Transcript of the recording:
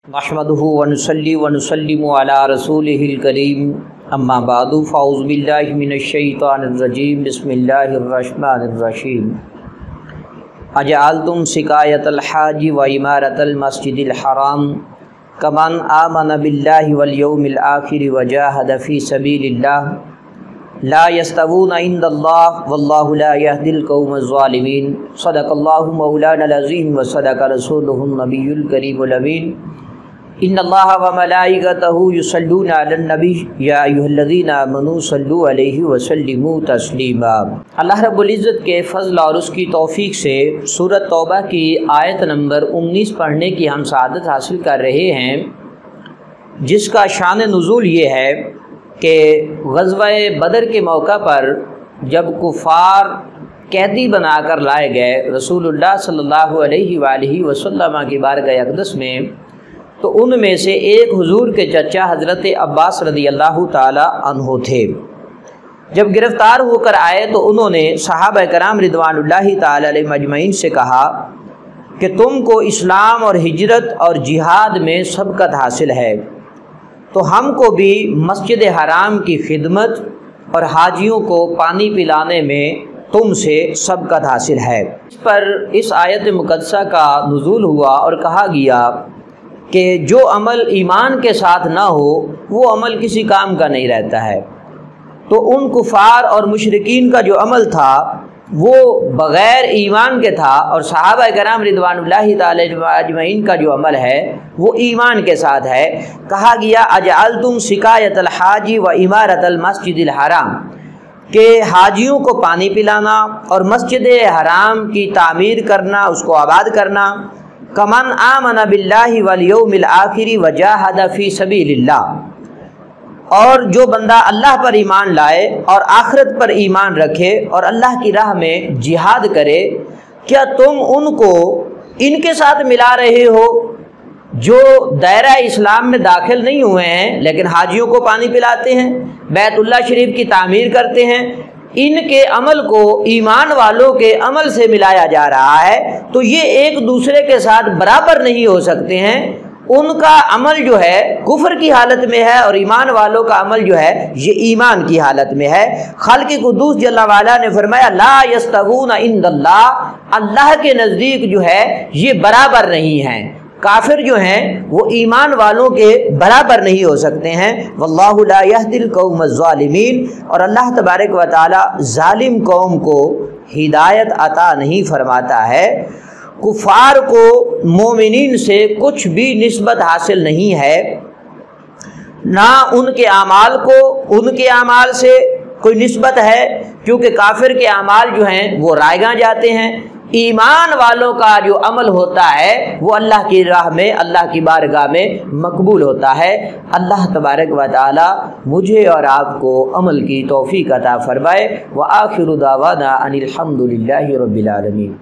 نحمدہ ونصلی ونسلم علی رسولہ الکریم اما بعد فاعوذ باللہ من الشیطان الرجیم بسم اللہ الرحمن الرحیم اجعلتم سقایۃ الحاج و عمارۃ المسجد الحرام کمن آمن باللہ والیوم الآخر وجاہد فی سبیل اللہ لا یستوون عند اللہ واللہ لا یہدی القوم الظالمین صدق اللہ مولانا العظیم و صدق رسولہ النبی الکریم الامین ان اللہ و ملائکتہ یصلون علی النبی یا ایھا الذین آمنوا صلوا علیہ وسلموا تسلیما۔ اللہ رب العزت کے فضل اور اس کی توفیق سے سورۃ توبہ کی آیت نمبر 19 پڑھنے کی ہم سعادت حاصل کر رہے ہیں، جس کا شان نزول یہ ہے کہ غزوہ بدر کے موقع پر جب کفار قیدی بنا کر لائے گئے رسول اللہ صلی اللہ علیہ وآلہ وسلم کی بارگاہ اقدس میں، تو ان میں سے ایک حضور کے چچا حضرت عباس رضی اللہ تعالی عنہ تھے۔ جب گرفتار ہو کر آئے تو انہوں نے صحابہ کرام رضوان اللہ تعالی علیہ مجمعین سے کہا کہ تم کو اسلام اور ہجرت اور جہاد میں سبقت حاصل ہے، تو ہم کو بھی مسجد حرام کی خدمت اور حاجیوں کو پانی پلانے میں تم سے سبقت حاصل ہے۔ اس پر اس آیت مقدسہ کا نزول ہوا اور کہا گیا کہ جو عمل ایمان کے ساتھ نہ ہو وہ عمل کسی کام کا نہیں رہتا ہے۔ تو ان کفار اور مشرکین کا جو عمل تھا وہ بغیر ایمان کے تھا، اور صحابہ کرام رضوان اللہ تعالی اجمعین کا جو عمل ہے وہ ایمان کے ساتھ ہے۔ کہا گیا اجعلتم سقایۃ الحاج و عمارۃ المسجد الحرام، کہ حاجیوں کو پانی پلانا اور مسجد حرام کی تعمیر کرنا، اس کو آباد کرنا، کمن آمن باللہ والیوم الآخر وجاہد فی سبیل اللہ، اور جو بندہ اللہ پر ایمان لائے اور آخرت پر ایمان رکھے اور اللہ کی راہ میں جہاد کرے، کیا تم ان کو ان کے ساتھ ملا رہے ہو جو دائرہ اسلام میں داخل نہیں ہوئے ہیں لیکن حاجیوں کو پانی پلاتے ہیں، بیت اللہ شریف کی تعمیر کرتے ہیں؟ ان کے عمل کو ایمان والوں کے عمل سے ملایا جا رہا ہے، تو یہ ایک دوسرے کے ساتھ برابر نہیں ہو سکتے ہیں۔ ان کا عمل جو ہے کفر کی حالت میں ہے اور ایمان والوں کا عمل جو ہے یہ ایمان کی حالت میں ہے۔ خالق قدوس جل وعلا نے فرمایا لا یستوون عند اللہ، اللہ کے نزدیک جو ہے یہ برابر نہیں ہیں۔ کافر جو ہیں وہ ایمان والوں کے برابر نہیں ہو سکتے ہیں۔ واللہ لا یہدی القوم الظالمین، اور اللہ تبارک و تعالی ظالم قوم کو ہدایت عطا نہیں فرماتا ہے۔ کفار کو مومنین سے کچھ بھی نسبت حاصل نہیں ہے، نہ ان کے اعمال کو ان کے اعمال سے کوئی نسبت ہے، کیونکہ کافر کے اعمال جو ہیں وہ رائیگاں جاتے ہیں۔ ایمان والوں کا جو عمل ہوتا ہے وہ اللہ کی راہ میں، اللہ کی بارگاہ میں مقبول ہوتا ہے۔ اللہ تبارک و تعالی مجھے اور آپ کو عمل کی توفیق عطا فرمائے۔ وآخر دعوانا ان الحمد للہ رب العالمین۔